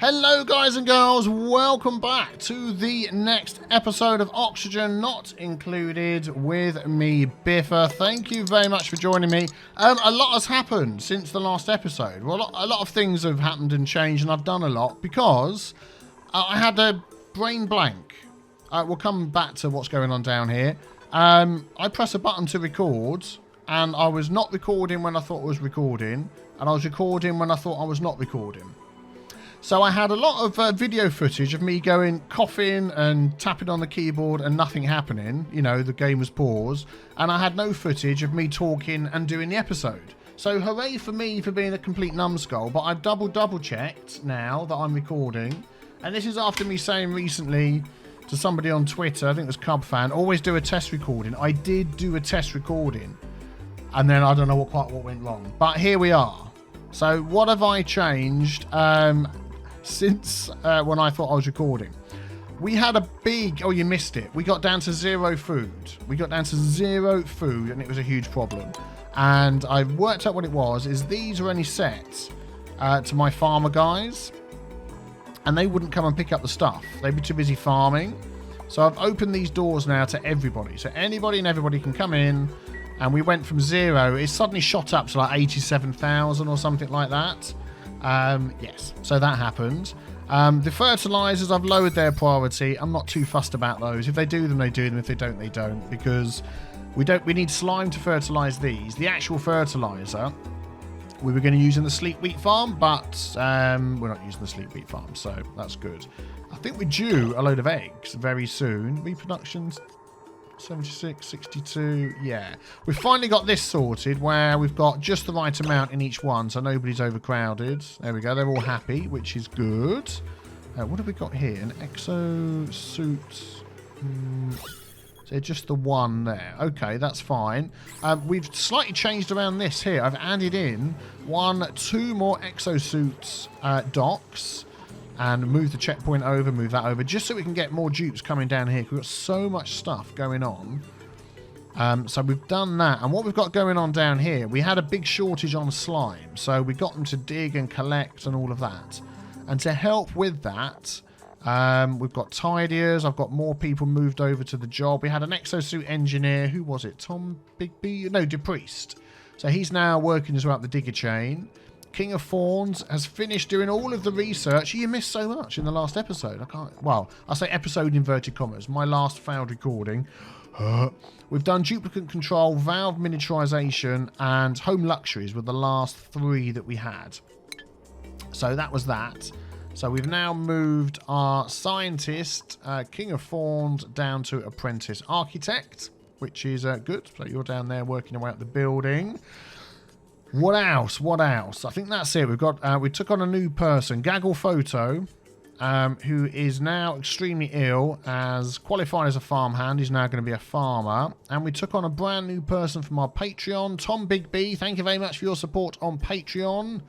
Hello guys and girls, welcome back to the next episode of Oxygen Not Included with me, Biffa. Thank you very much for joining me. A lot has happened since the last episode. Well, a lot of things have happened and changed, and I've done a lot because I had a brain blank. We'll come back to what's going on down here. I press a button to record, and I was not recording when I thought I was recording, and I was recording when I thought I was not recording. So I had a lot of video footage of me going coughing and tapping on the keyboard and nothing happening. You know, the game was paused. And I had no footage of me talking and doing the episode. So hooray for me for being a complete numbskull. But I've double checked now that I'm recording. And this is after me saying recently to somebody on Twitter, I think it was Cub Fan, always do a test recording. I did do a test recording. And then I don't know what went wrong. But here we are. So what have I changed? Since when I thought I was recording. We had a big... Oh, you missed it. We got down to zero food. We got down to zero food, and it was a huge problem. And I worked out what it was, is these are only set to my farmer guys. And they wouldn't come and pick up the stuff. They'd be too busy farming. So I've opened these doors now to everybody. So anybody and everybody can come in. And we went from zero. It suddenly shot up to like 87,000 or something like that. Yes, so that happened. The fertilizers, I've lowered their priority. I'm not too fussed about those. If they do them, they do them. If they don't, they don't. Because we need slime to fertilize these. The actual fertilizer we were going to use in the sleep wheat farm, but we're not using the sleep wheat farm, so that's good. I think we're due a load of eggs very soon. Reproductions 76, 62, yeah. We've finally got this sorted where we've got just the right amount in each one, so nobody's overcrowded. There we go, they're all happy, which is good. What have we got here? An exosuit. So just the one there. Okay, that's fine. We've slightly changed around this here. I've added in two more exosuits docks. And move the checkpoint over, move that over, just so we can get more dupes coming down here. We've got so much stuff going on. So we've done that. And what we've got going on down here, we had a big shortage on slime. So we got them to dig and collect and all of that. And to help with that, we've got tidiers. I've got more people moved over to the job. We had an exosuit engineer. Who was it? Tom Bigby? No, Dupes. So he's now working his way up the digger chain. King of Fawns has finished doing all of the research. You missed so much in the last episode. I say episode in inverted commas. My last failed recording. We've done duplicant control, valve miniaturization, and home luxuries were the last three that we had. So that was that. So we've now moved our scientist, King of Fawns, down to apprentice architect, which is good. So you're down there working your way up the building. What else? What else? I think that's it. We've got. We took on a new person, Gaggle Photo, who is now extremely ill. As qualified as a farmhand, he's now going to be a farmer. And we took on a brand new person from our Patreon, Tom Bigby. Thank you very much for your support on Patreon.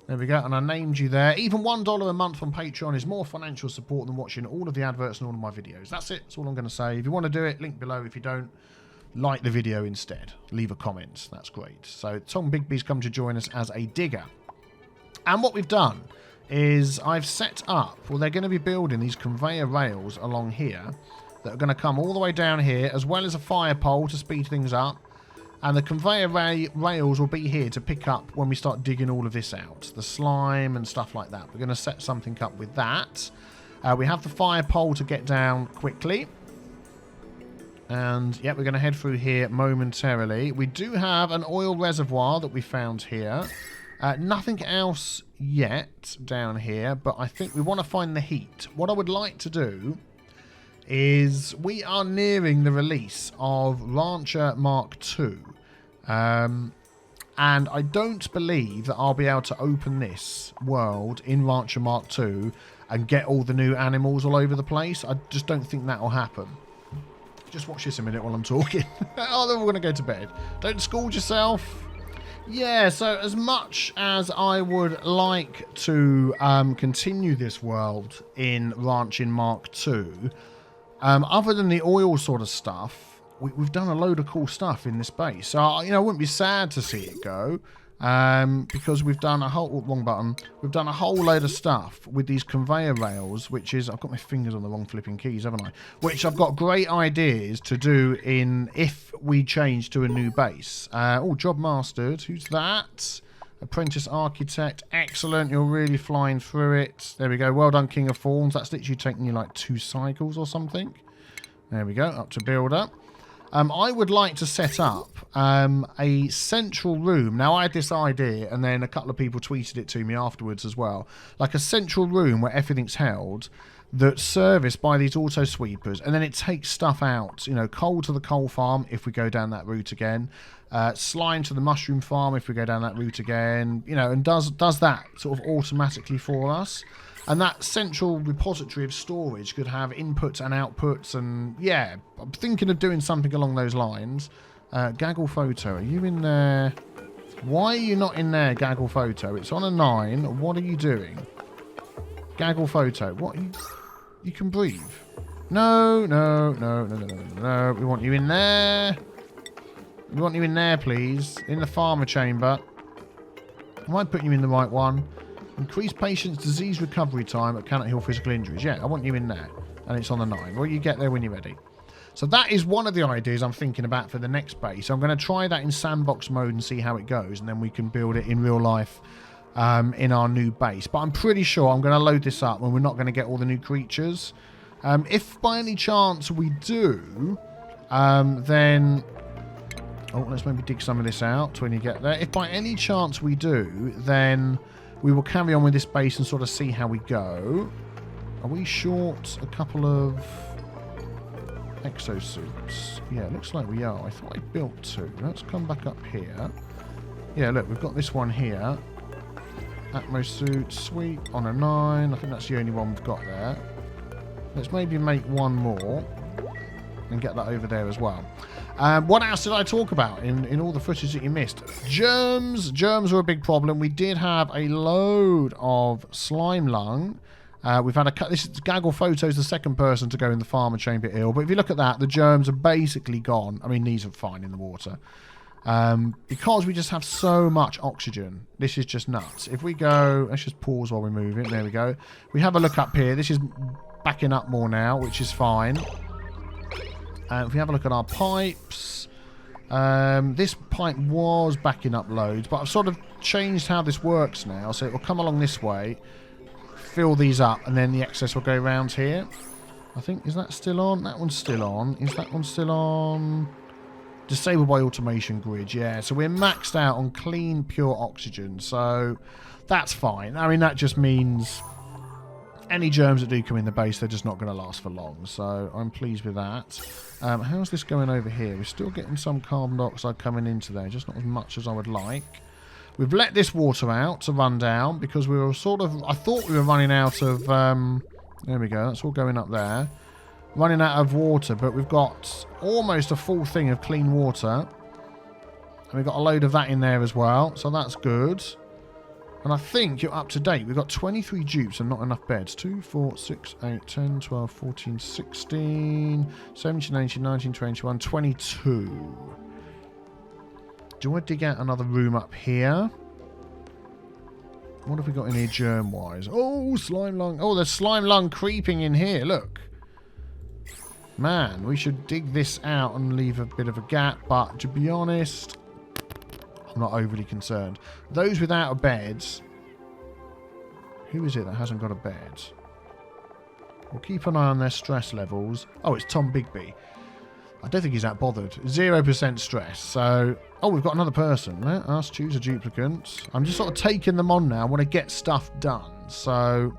There we go. And I named you there. Even $1 a month on Patreon is more financial support than watching all of the adverts and all of my videos. That's it. That's all I'm going to say. If you want to do it, link below. If you don't, like the video instead. Leave a comment. That's great. So Tom Bigby's come to join us as a digger. And what we've done is I've set up, well, they're going to be building these conveyor rails along here that are going to come all the way down here, as well as a fire pole to speed things up. And the conveyor rails will be here to pick up when we start digging all of this out. The slime and stuff like that. We're going to set something up with that. We have the fire pole to get down quickly. And, yeah, we're going to head through here momentarily. We do have an oil reservoir that we found here. Nothing else yet down here, but I think we want to find the heat. What I would like to do is we are nearing the release of Rancher Mark II. And I don't believe that I'll be able to open this world in Rancher Mark II and get all the new animals all over the place. I just don't think that will happen. Just watch this a minute while I'm talking. Oh, then we're going to go to bed. Don't scold yourself. Yeah, so as much as I would like to continue this world in Ranching Mark II, other than the oil sort of stuff, we've done a load of cool stuff in this base. So, you know, I wouldn't be sad to see it go. because we've done a whole... wrong button. We've done a whole load of stuff with these conveyor rails, which is... I've got my fingers on the wrong flipping keys, haven't I? Which I've got great ideas to do in... if we change to a new base. Oh, job mastered. Who's that? Apprentice architect. Excellent. You're really flying through it. There we go. Well done, King of Forms. That's literally taking you like 2 cycles or something. There we go. Up to builder. I would like to set up a central room. Now, I had this idea, and then a couple of people tweeted it to me afterwards as well. Like a central room where everything's held, that's serviced by these auto sweepers, and then it takes stuff out. You know, coal to the coal farm if we go down that route again. Slime to the mushroom farm if we go down that route again. You know, and does that sort of automatically for us. And that central repository of storage could have inputs and outputs, and yeah, I'm thinking of doing something along those lines. Gaggle Photo, are you in there? Why are you not in there, Gaggle Photo? It's on a 9. What are you doing? Gaggle Photo, what? You can breathe. No. We want you in there. We want you in there, please. In the farmer chamber. I might put you in the right one. Increase patient's disease recovery time but cannot heal physical injuries. Yeah, I want you in there. And it's on the 9. Well, you get there when you're ready. So that is one of the ideas I'm thinking about for the next base. I'm going to try that in sandbox mode and see how it goes. And then we can build it in real life in our new base. But I'm pretty sure I'm going to load this up and we're not going to get all the new creatures. If by any chance we do, then... Oh, let's maybe dig some of this out when you get there. If by any chance we do, then... we will carry on with this base and sort of see how we go. Are we short a couple of exosuits? Yeah, it looks like we are. I thought I built 2. Let's come back up here. Yeah, look, we've got this one here. Atmos suit, sweet, on a 9. I think that's the only one we've got there. Let's maybe make one more and get that over there as well. What else did I talk about in all the footage that you missed? Germs. Germs are a big problem. We did have a load of slime lung. We've had this is Gaggle Photo's the second person to go in the farmer chamber ill. But if you look at that, the germs are basically gone. I mean, these are fine in the water. Because we just have so much oxygen. This is just nuts. If we go... let's just pause while we move it. There we go. We have a look up here. This is backing up more now, which is fine. If we have a look at our pipes, this pipe was backing up loads, but I've sort of changed how this works now. So it will come along this way, fill these up, and then the excess will go around here. I think, is that still on? That one's still on. Is that one still on? Disabled by automation grid, yeah. So we're maxed out on clean, pure oxygen. So that's fine. I mean, that just means... any germs that do come in the base, they're just not going to last for long. So I'm pleased with that. How's this going over here? We're still getting some carbon dioxide coming into there, just not as much as I would like. We've let this water out to run down because we were sort of... I thought we were running out of... there we go. That's all going up there. Running out of water, but we've got almost a full thing of clean water. And we've got a load of that in there as well. So that's good. And I think you're up to date. We've got 23 dupes and not enough beds. 2, 4, 6, 8, 10, 12, 14, 16, 17, 18, 19, 21, 22. Do you want to dig out another room up here? What have we got in here germ-wise? Oh, slime lung. Oh, there's slime lung creeping in here. Look. Man, we should dig this out and leave a bit of a gap. But to be honest... I'm not overly concerned. Those without a bed... who is it that hasn't got a bed? We'll keep an eye on their stress levels. Oh, it's Tom Bigby. I don't think he's that bothered. 0% stress. So... oh, we've got another person. Let us choose a duplicant. I'm just sort of taking them on now. I want to get stuff done. So...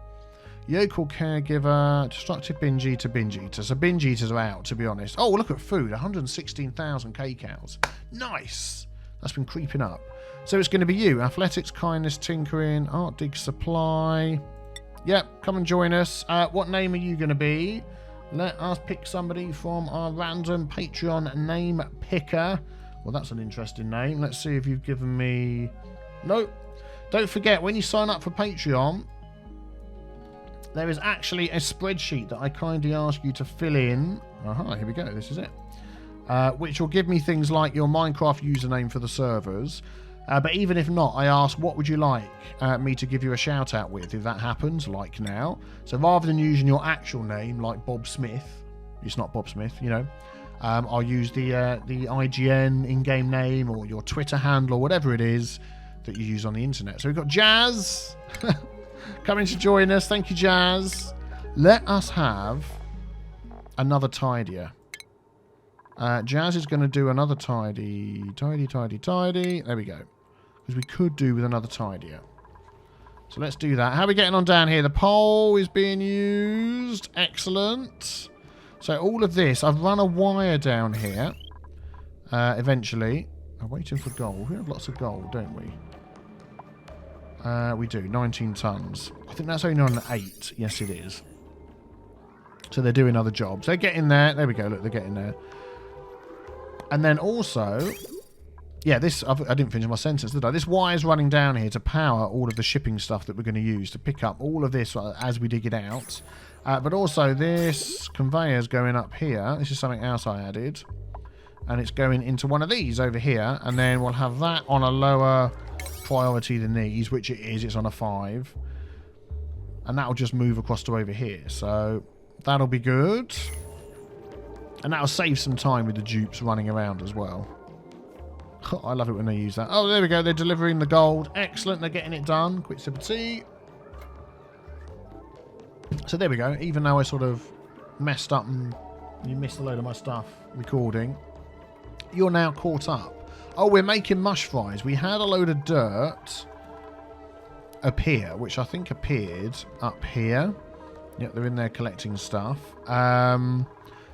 yokel caregiver. Destructive binge eater, binge eater. So binge eaters are out, to be honest. Oh, look at food. 116,000 kcows. Nice! That's been creeping up. So it's going to be you. Athletics, kindness, tinkering, art, dig, supply. Yep, come and join us. What name are you going to be? Let us pick somebody from our random Patreon name picker. Well, that's an interesting name. Let's see if you've given me... nope. Don't forget, when you sign up for Patreon, there is actually a spreadsheet that I kindly ask you to fill in. Aha, here we go. This is it. Which will give me things like your Minecraft username for the servers, But even if not, I ask, what would you like me to give you a shout out with if that happens, like now? So rather than using your actual name, like Bob Smith, it's not Bob Smith, you know, I'll use the IGN in-game name or your Twitter handle or whatever it is that you use on the internet. So we've got Jazz coming to join us. Thank you, Jazz. Let us have another tidier. Jazz is going to do another tidy. There we go. Because we could do with another tidier. So let's do that. How are we getting on down here? The pole is being used. Excellent. So all of this, I've run a wire down here. Eventually. I'm waiting for gold. We have lots of gold, don't we? We do. 19 tons. I think that's only on 8. Yes, it is. So they're doing other jobs. They're getting there. There we go. Look, they're getting there. And then also... Yeah, this... I didn't finish my sentence, did I? This wire's running down here to power all of the shipping stuff that we're going to use to pick up all of this as we dig it out. But also this conveyor's going up here. This is something else I added. And it's going into one of these over here. And then we'll have that on a lower priority than these, which it is. It's on a 5. And that'll just move across to over here. So that'll be good. And that'll save some time with the dupes running around as well. I love it when they use that. Oh, there we go. They're delivering the gold. Excellent. They're getting it done. Quick sip of tea. So there we go. Even though I sort of messed up and you missed a load of my stuff recording, you're now caught up. Oh, we're making mush fries. We had a load of dirt appear, which I think appeared up here. Yep, they're in there collecting stuff.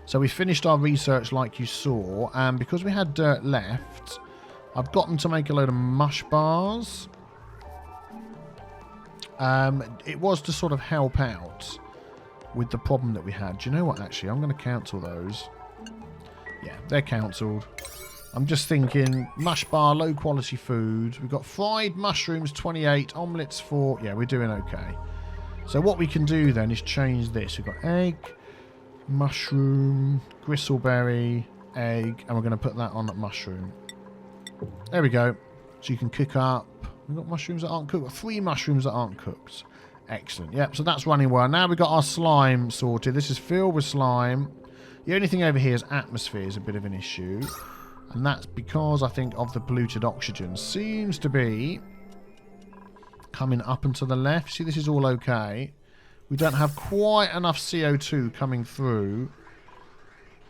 So we finished our research like you saw, and because we had dirt left, I've got them to make a load of mush bars. It was to sort of help out with the problem that we had. Do you know what, actually? I'm going to cancel those. Yeah, they're cancelled. I'm just thinking, mush bar, low quality food. We've got fried mushrooms, 28, omelettes 4. Yeah, we're doing okay. So what we can do then is change this. We've got egg, mushroom, gristleberry, egg, and we're going to put that on mushroom. There we go. So you can cook up. We've got mushrooms that aren't cooked. We've got 3 mushrooms that aren't cooked. Excellent. Yep, so that's running well. Now we've got our slime sorted. This is filled with slime. The only thing over here is atmosphere is a bit of an issue. And that's because, I think, of the polluted oxygen. Seems to be coming up and to the left. See, this is all okay. We don't have quite enough CO2 coming through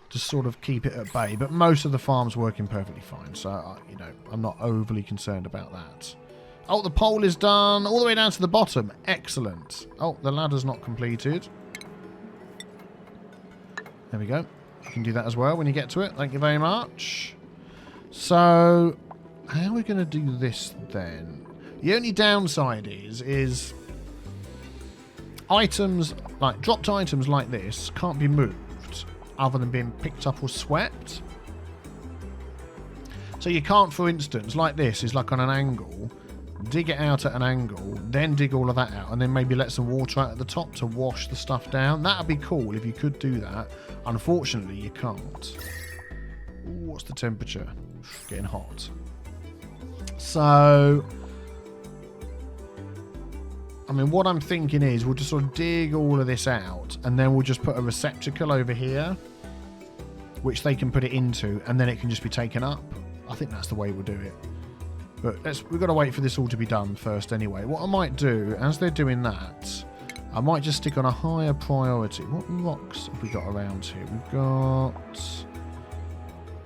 to sort of keep it at bay. But most of the farm's working perfectly fine. So, you know, I'm not overly concerned about that. Oh, the pole is done. All the way down to the bottom. Excellent. Oh, the ladder's not completed. There we go. You can do that as well when you get to it. Thank you very much. So, how are we going to do this then? The only downside is items, like dropped items like this, can't be moved other than being picked up or swept. So you can't, for instance, like this is like on an angle, dig it out at an angle, then dig all of that out, and then maybe let some water out at the top to wash the stuff down. That would be cool if you could do that. Unfortunately, you can't. Ooh, what's the temperature? Getting hot. So, I mean, what I'm thinking is we'll just sort of dig all of this out, and then we'll just put a receptacle over here, which they can put it into, and then it can just be taken up. I think that's the way we'll do it. But we've got to wait for this all to be done first anyway. What I might do, as they're doing that, I might just stick on a higher priority. What rocks have we got around here? We've got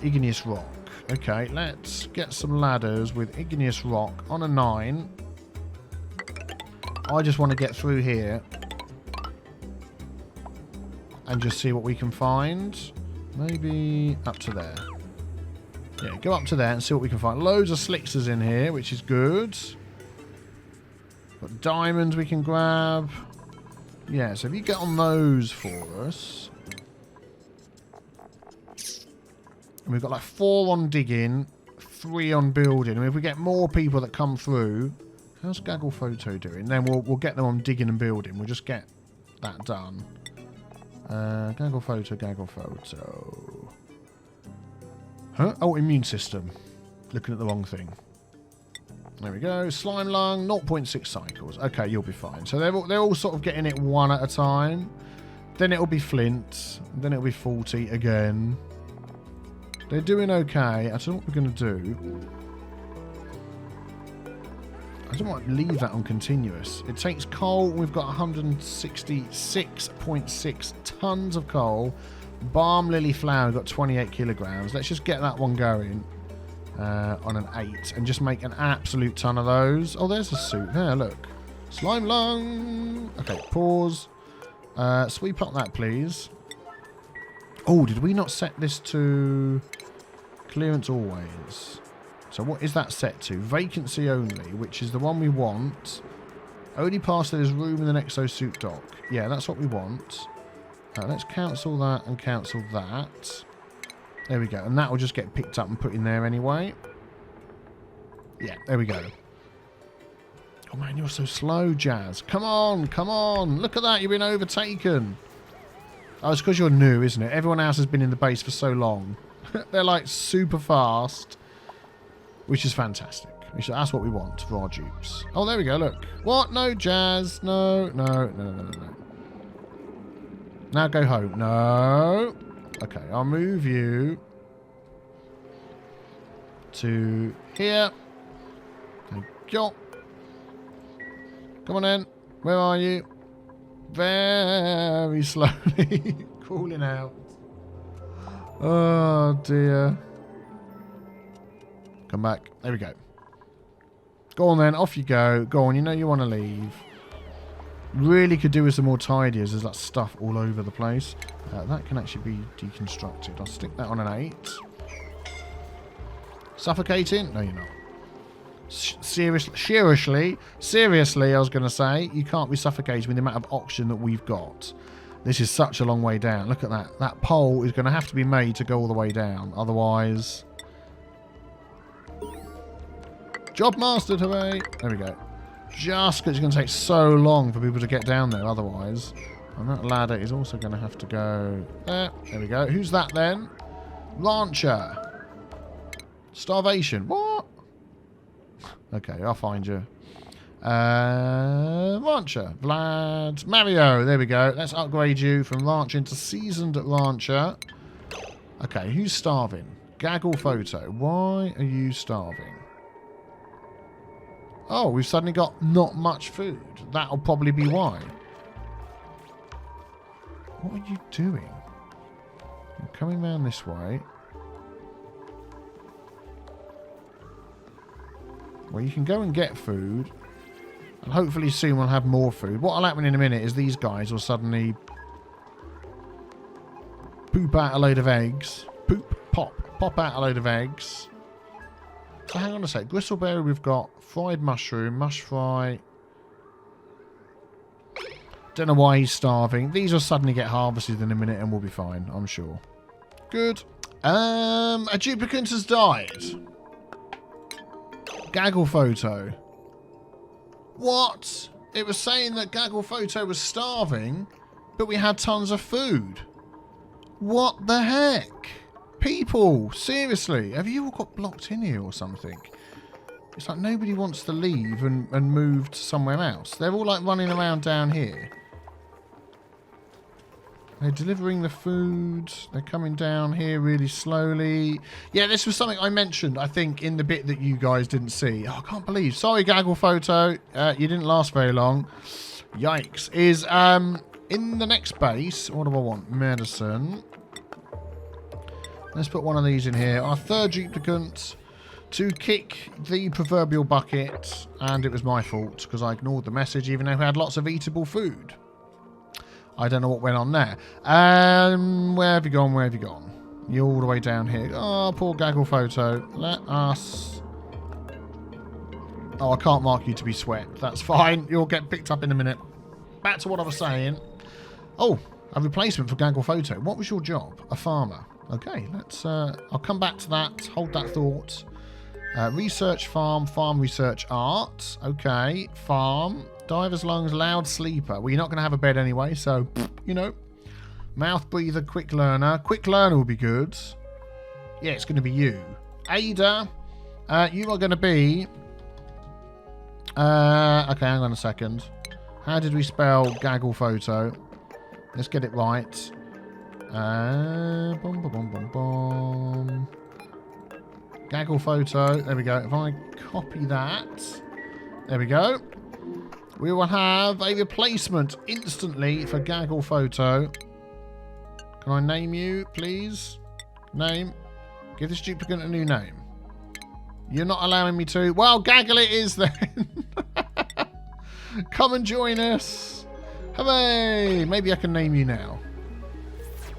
igneous rock. Okay, let's get some ladders with igneous rock on a 9. I just want to get through here and just see what we can find. Maybe up to there. Yeah, go up to there and see what we can find. Loads of slicksers in here, which is good. Got diamonds we can grab. Yeah, so if you get on those for us. And we've got like 4 on digging, 3 on building. And if we get more people that come through... How's Gaggle Photo doing? Then we'll get them on digging and building. We'll just get that done. Gaggle Photo, Gaggle Photo. Huh? Oh, immune system. Looking at the wrong thing. There we go. Slime lung, 0.6 cycles. Okay, you'll be fine. So they're all sort of getting it one at a time. Then it'll be flint. Then it'll be 40 again. They're doing okay. I don't know what we're going to do. I don't want to leave that on continuous. It takes coal. We've got 166.6 tons of coal. Balm lily flower, we've got 28 kilograms. Let's just get that one going on an 8 and just make an absolute ton of those. Oh, there's a suit. There, look. Slime lung. Okay, pause. Sweep up that, please. Oh, did we not set this to clearance always? So what is that set to? Vacancy only, which is the one we want. Only past there's room in the exosuit dock. Yeah, that's what we want. Let's cancel that and cancel that. There we go. And that will just get picked up and put in there anyway. Yeah, there we go. Oh man, you're so slow, Jazz. Come on, come on. Look at that, you've been overtaken. Oh, it's because you're new, isn't it? Everyone else has been in the base for so long. They're like super fast. Which is fantastic. That's what we want for our dupes. Oh, there we go, look. What? No, Jazz. No, no, no, no, no, no. Now go home. No. Okay, I'll move you to here. Thank you. Come on in. Where are you? Very slowly. Crawling out. Oh, dear. Come back. There we go. Go on then. Off you go. Go on. You know you want to leave. Really could do with some more tidiers. There's that stuff all over the place. That can actually be deconstructed. I'll stick that on an 8. Suffocating? No, you're not. Seriously, I was going to say, you can't be suffocated with the amount of oxygen that we've got. This is such a long way down. Look at that. That pole is going to have to be made to go all the way down. Otherwise... Job mastered, hooray. There we go. Just because it's going to take so long for people to get down there otherwise. And that ladder is also going to have to go there. There we go. Who's that then? Rancher. Starvation. What? Okay, I'll find you. Rancher. Vlad. Mario. There we go. Let's upgrade you from Rancher into Seasoned Rancher. Okay, who's starving? Gaggle Photo. Why are you starving? Oh, we've suddenly got not much food. That'll probably be why. What are you doing? I'm coming round this way. Well, you can go and get food. And hopefully soon we'll have more food. What will happen in a minute is these guys will suddenly poop out a load of eggs. Pop out a load of eggs. So hang on a sec. Gristleberry we've got. Fried mushroom. Mush fry. Don't know why he's starving. These will suddenly get harvested in a minute and we'll be fine, I'm sure. Good. A duplicant has died. Gaggle Photo. What? It was saying that Gaggle Photo was starving, but we had tons of food. What the heck? People, seriously, have you all got blocked in here or something? It's like nobody wants to leave and move to somewhere else. They're all like running around down here. They're delivering the food. They're coming down here really slowly. Yeah, this was something I mentioned, I think, in the bit that you guys didn't see. Oh, I can't believe. Sorry, Gaggle Photo. You didn't last very long. Yikes. Is in the next base, what do I want? Medicine. Let's put one of these in here. Our third duplicant to kick the proverbial bucket. And it was my fault because I ignored the message even though we had lots of eatable food. I don't know what went on there. Where have you gone? Where have you gone? You're all the way down here. Oh, poor Gaggle Photo. Let us... Oh, I can't mark you to be swept. That's fine. You'll get picked up in a minute. Back to what I was saying. Oh, a replacement for Gaggle Photo. What was your job? A farmer. Okay, let's... I'll come back to that. Hold that thought. Research farm. Farm research art. Okay, farm. Diver's lungs, loud sleeper. Well, you're not going to have a bed anyway, so, you know. Mouth breather, quick learner. Quick learner will be good. Yeah, it's going to be you. Ada, you are going to be Okay, hang on a second. How did we spell gaggle photo? Let's get it right. Boom, boom, boom, boom, boom. Gaggle photo. There we go. If I copy that, there we go. We will have a replacement instantly for gaggle photo. Can I name you, please? Name. Give this duplicant a new name. You're not allowing me to. Well, gaggle it is then. Come and join us. Hooray! Maybe I can name you now.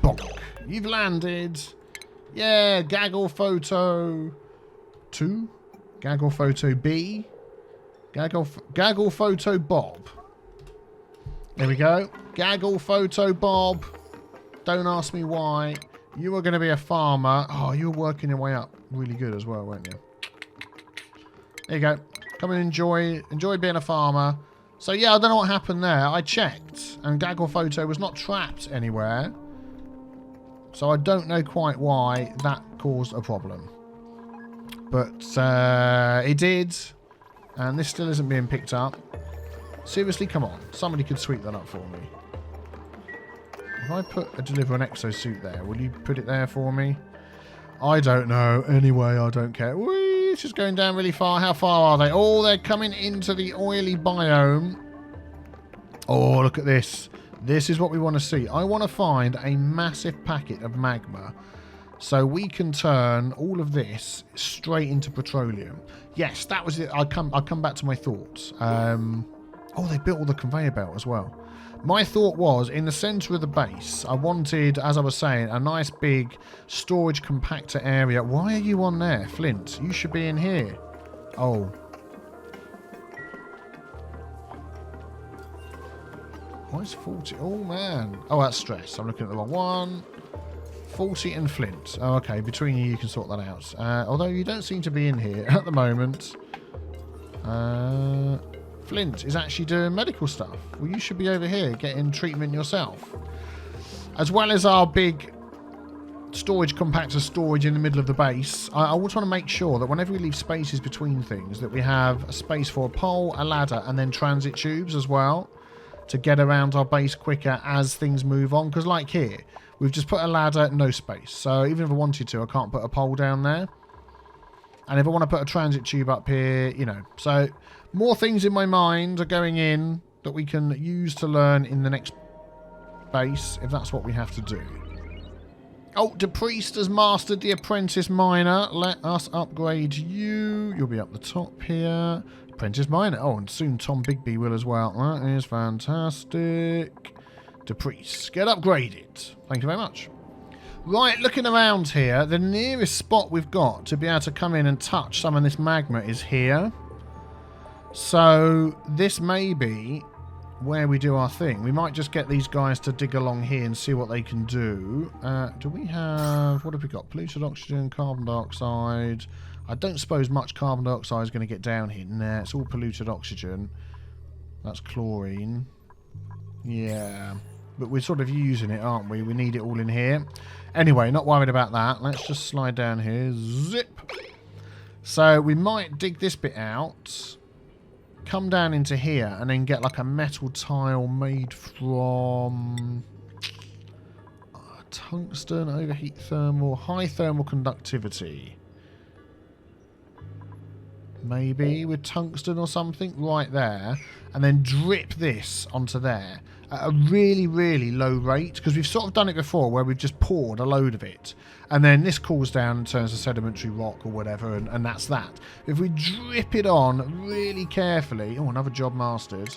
Bonk. You've landed. Yeah, gaggle photo 2. Gaggle photo B. Gaggle photo Bob. There we go. Gaggle photo Bob. Don't ask me why. You were going to be a farmer. Oh, you were working your way up really good as well, weren't you? There you go. Come and enjoy being a farmer. So yeah, I don't know what happened there. I checked, and gaggle photo was not trapped anywhere. So I don't know quite why that caused a problem. But it did, and this still isn't being picked up. Seriously, come on. Somebody could sweep that up for me. If I put a deliver an exosuit there, will you put it there for me? I don't know. Anyway, I don't care. Whee! It's just going down really far. How far are they? Oh, they're coming into the oily biome. Oh, look at this. This is what we want to see. I want to find a massive packet of magma so we can turn all of this straight into petroleum. Yes, that was it. I'll come back to my thoughts. Oh, they built all the conveyor belt as well. My thought was, in the centre of the base, I wanted, as I was saying, a nice big storage compactor area. Why are you on there, Flint? You should be in here. Oh. Why is 40? Oh, man. Oh, that's stress. I'm looking at the wrong one. 40 and Flint. Oh, okay. Between you can sort that out. Although you don't seem to be in here at the moment. Flint is actually doing medical stuff. Well, you should be over here getting treatment yourself. As well as our big storage compactor storage in the middle of the base, I always want to make sure that whenever we leave spaces between things, that we have a space for a pole, a ladder, and then transit tubes as well to get around our base quicker as things move on. Because like here, we've just put a ladder, no space. So even if I wanted to, I can't put a pole down there. And if I want to put a transit tube up here, you know. So more things in my mind are going in that we can use to learn in the next base, if that's what we have to do. Oh, the priest has mastered the apprentice miner. Let us upgrade you. You'll be up the top here. Apprentice miner. Oh, and soon Tom Bigby will as well. That is fantastic. The priest. Get upgraded. Thank you very much. Right, looking around here, the nearest spot we've got to be able to come in and touch some of this magma is here. So this may be where we do our thing. We might just get these guys to dig along here and see what they can do. Do we have... What have we got? Polluted oxygen, carbon dioxide. I don't suppose much carbon dioxide is going to get down here. Nah, it's all polluted oxygen. That's chlorine. Yeah. But we're sort of using it, aren't we? We need it all in here. Anyway, not worried about that. Let's just slide down here. Zip. So we might dig this bit out. Come down into here and then get like a metal tile made from tungsten, overheat thermal, high thermal conductivity. Maybe with tungsten or something right there. And then drip this onto there at a really, really low rate. Because we've sort of done it before where we've just poured a load of it. And then this cools down and turns to sedimentary rock or whatever. And that's that. If we drip it on really carefully. Oh, another job mastered.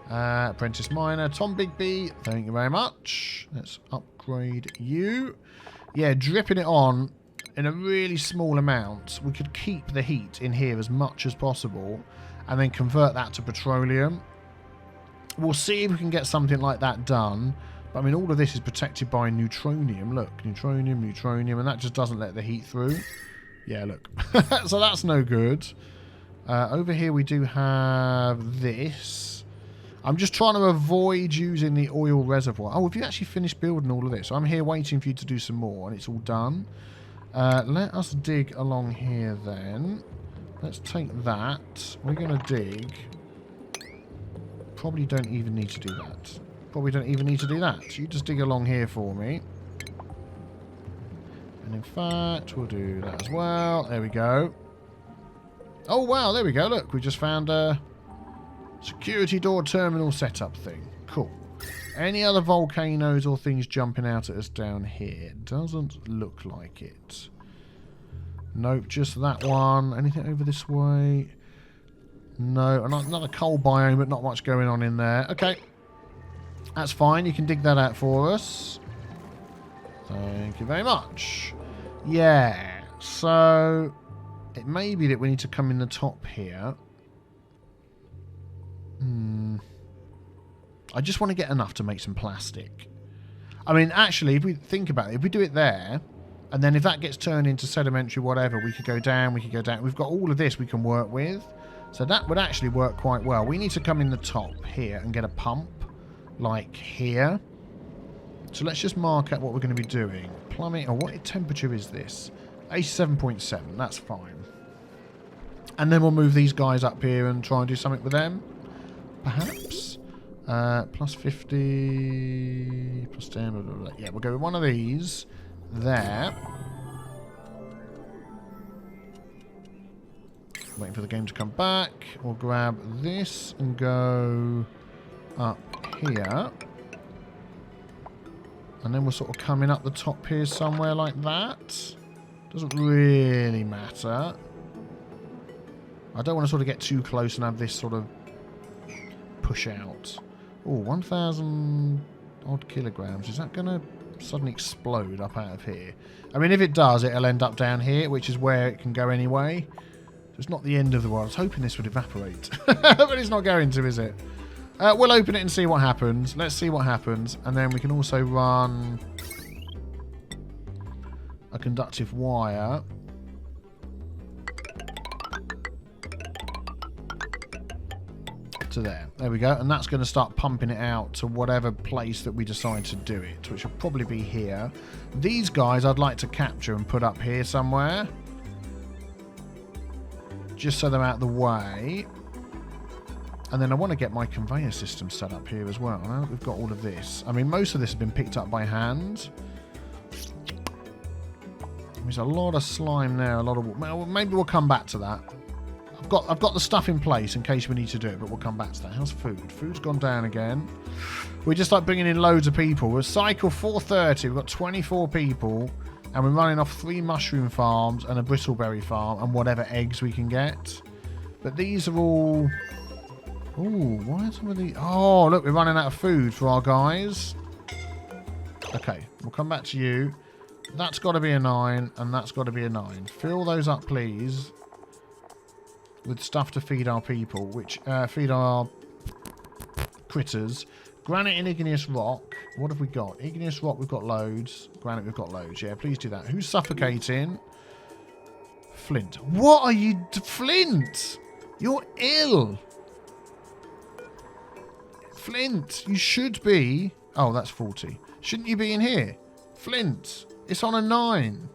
Apprentice miner. Tom Bigby. Thank you very much. Let's upgrade you. Yeah, dripping it on in a really small amount. We could keep the heat in here as much as possible. And then convert that to petroleum. We'll see if we can get something like that done. But I mean, all of this is protected by neutronium. Look, neutronium, neutronium. And that just doesn't let the heat through. Yeah, look. So that's no good. Over here we do have this. I'm just trying to avoid using the oil reservoir. Oh, have you actually finished building all of this? I'm here waiting for you to do some more. And it's all done. Let us dig along here then. Let's take that. We're going to dig probably don't even need to do that. Probably don't even need to do that. You just dig along here for me. And in fact, we'll do that as well. There we go. Oh, wow, there we go. Look, we just found a security door terminal setup thing. Cool. Any other volcanoes or things jumping out at us down here? Doesn't look like it. Nope, just that one. Anything over this way? No, another coal biome, but not much going on in there. Okay. That's fine. You can dig that out for us. Thank you very much. Yeah. So, it may be that we need to come in the top here. I just want to get enough to make some plastic. I mean, actually, if we think about it, if we do it there, and then if that gets turned into sedimentary whatever, we could go down, we could go down. We've got all of this we can work with. So that would actually work quite well. We need to come in the top here and get a pump, like here. So let's just mark out what we're going to be doing. Plumbing, or what temperature is this? 87.7, that's fine. And then we'll move these guys up here and try and do something with them. Perhaps. Plus 50, plus 10, blah, blah, blah. Yeah, we'll go with one of these there. Waiting for the game to come back. We'll grab this and go up here. And then we're sort of coming up the top here somewhere like that. Doesn't really matter. I don't want to sort of get too close and have this sort of push out. Oh, 1,000 odd kilograms. Is that going to suddenly explode up out of here? I mean, if it does, it'll end up down here, which is where it can go anyway. So it's not the end of the world. I was hoping this would evaporate. But it's not going to, is it? We'll open it and see what happens. Let's see what happens. And then we can also run a conductive wire. To there. There we go. And that's going to start pumping it out to whatever place that we decide to do it, which will probably be here. These guys I'd like to capture and put up here somewhere. Just so they're out of the way. And then I want to get my conveyor system set up here as well. Now that we've got all of this. I mean, most of this has been picked up by hand. There's a lot of slime there. A lot of... Well, maybe we'll come back to that. I've got the stuff in place in case we need to do it, but we'll come back to that. How's food? Food's gone down again. We're just like bringing in loads of people. We're cycle 430. We've got 24 people. And we're running off 3 mushroom farms and a bristleberry farm and whatever eggs we can get. But these are all... Ooh, why are some of these... Oh, look, we're running out of food for our guys. Okay, we'll come back to you. That's got to be a 9, and that's got to be a 9. Fill those up, please, with stuff to feed our people, which feed our critters. Granite and igneous rock. What have we got? Igneous rock, we've got loads. Granite, we've got loads. Yeah, please do that. Who's suffocating? Flint. What are you... Flint! You're ill! Flint, you should be... Oh, that's 40. Shouldn't you be in here? Flint, it's on a 9.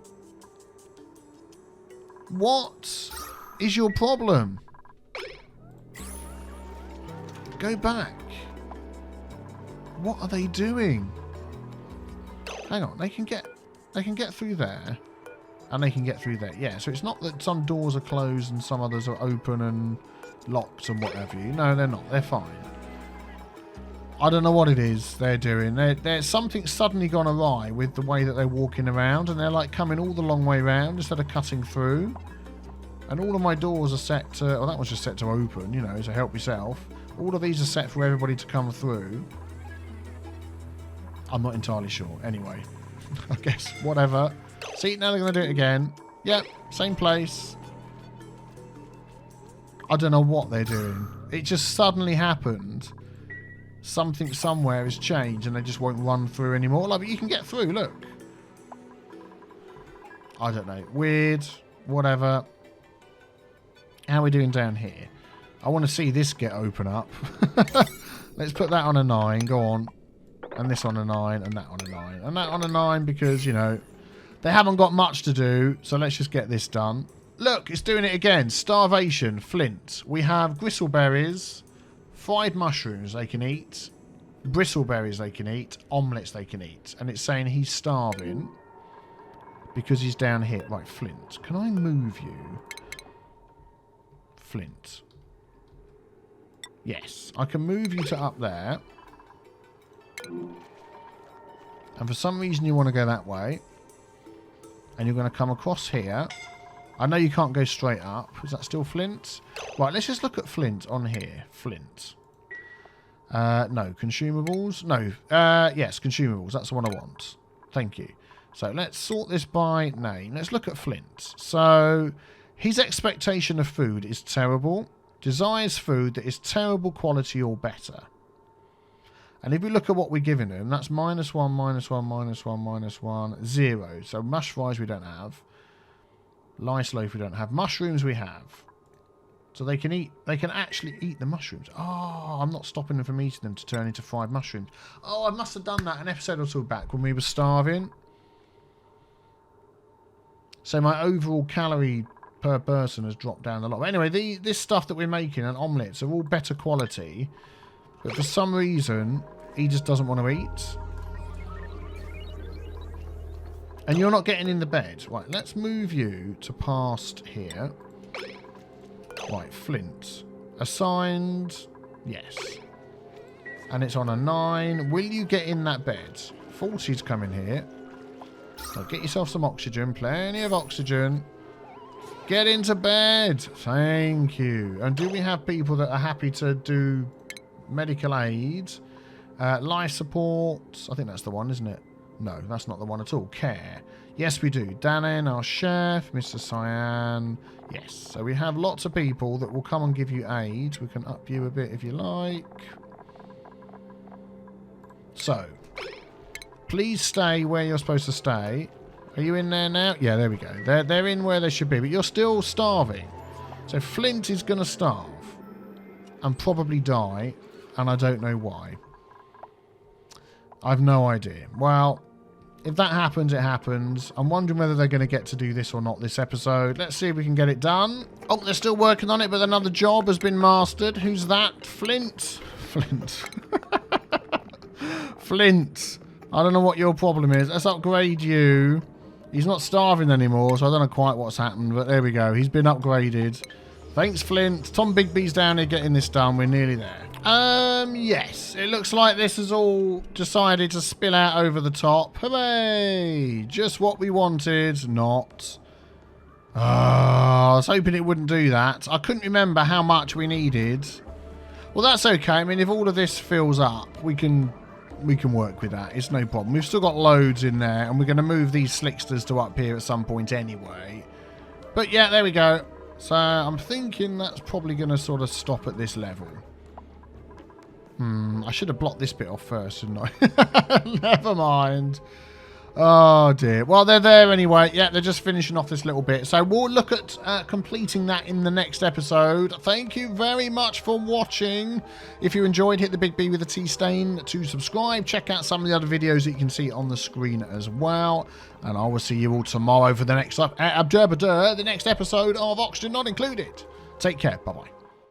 What is your problem? Go back. What are they doing? Hang on, they can get through there, and they can get through there. Yeah, so it's not that some doors are closed and some others are open and locked and what have you. No, they're not. They're fine. I don't know what it is they're doing. There's something suddenly gone awry with the way that they're walking around, and they're like coming all the long way around instead of cutting through. And all of my doors are set to... Oh, that was just set to open, you know, so help yourself. All of these are set for everybody to come through. I'm not entirely sure. Anyway, I guess, whatever. See, now they're going to do it again. Yep, same place. I don't know what they're doing. It just suddenly happened. Something somewhere has changed and they just won't run through anymore. Like, but you can get through, look. I don't know. Weird. Whatever. How are we doing down here? I want to see this get open up. Let's put that on a 9. Go on. And this on a 9. And that on a 9. And that on a 9 because, you know, they haven't got much to do. So let's just get this done. Look, it's doing it again. Starvation. Flint. We have gristleberries. fried mushrooms they can eat, bristleberries they can eat, omelettes they can eat. And it's saying he's starving because he's down here. Right, Flint. Can I move you? Flint. Yes, I can move you to up there. And for some reason you want to go that way. And you're going to come across here. I know you can't go straight up. Is that still Flint? Right, let's just look at Flint on here. Flint. No, consumables. No, yes, consumables. That's the one I want. Thank you. So let's sort this by name. Let's look at Flint. So his expectation of food is terrible. Desires food that is terrible quality or better. And if we look at what we're giving him, that's -1, -1, -1, -1, 0. So mush fries we don't have. Lice loaf we don't have. Mushrooms we have. So they can eat. They can actually eat the mushrooms. Oh, I'm not stopping them from eating them to turn into fried mushrooms. Oh, I must have done that an episode or two back when we were starving. So my overall calorie per person has dropped down a lot. But anyway, this stuff that we're making and omelettes are all better quality. But for some reason, he just doesn't want to eat. And you're not getting in the bed. Right, let's move you to past here. Right, Flint. Assigned. Yes. And it's on a 9. Will you get in that bed? 40's coming here. So get yourself some oxygen. Plenty of oxygen. Get into bed. Thank you. And do we have people that are happy to do medical aid? Life support. I think that's the one, isn't it? No, that's not the one at all. Care. Yes, we do. Danen, our chef. Mr. Cyan. Yes. So we have lots of people that will come and give you aid. We can up you a bit if you like. So, please stay where you're supposed to stay. Are you in there now? Yeah, there we go. They're in where they should be. But you're still starving. So Flint is going to starve. And probably die. And I don't know why. I've no idea. Well, if that happens, it happens. I'm wondering whether they're going to get to do this or not this episode. Let's see if we can get it done. Oh, they're still working on it, but another job has been mastered. Who's that? Flint. Flint. Flint. I don't know what your problem is. Let's upgrade you. He's not starving anymore, so I don't know quite what's happened, but there we go. He's been upgraded. Thanks, Flint. Tom Bigby's down here getting this done. We're nearly there. Yes. It looks like this has all decided to spill out over the top. Hooray! Just what we wanted. Not. I was hoping it wouldn't do that. I couldn't remember how much we needed. Well, that's okay. I mean, if all of this fills up, we can work with that. It's no problem. We've still got loads in there, and we're going to move these slicksters to up here at some point anyway. But yeah, there we go. So I'm thinking that's probably going to sort of stop at this level. I should have blocked this bit off first, shouldn't I? Never mind. Oh, dear. Well, they're there anyway. Yeah, they're just finishing off this little bit. So we'll look at completing that in the next episode. Thank you very much for watching. If you enjoyed, hit the big B with a T stain to subscribe. Check out some of the other videos that you can see on the screen as well. And I will see you all tomorrow for the next episode of Oxygen Not Included. Take care. Bye-bye.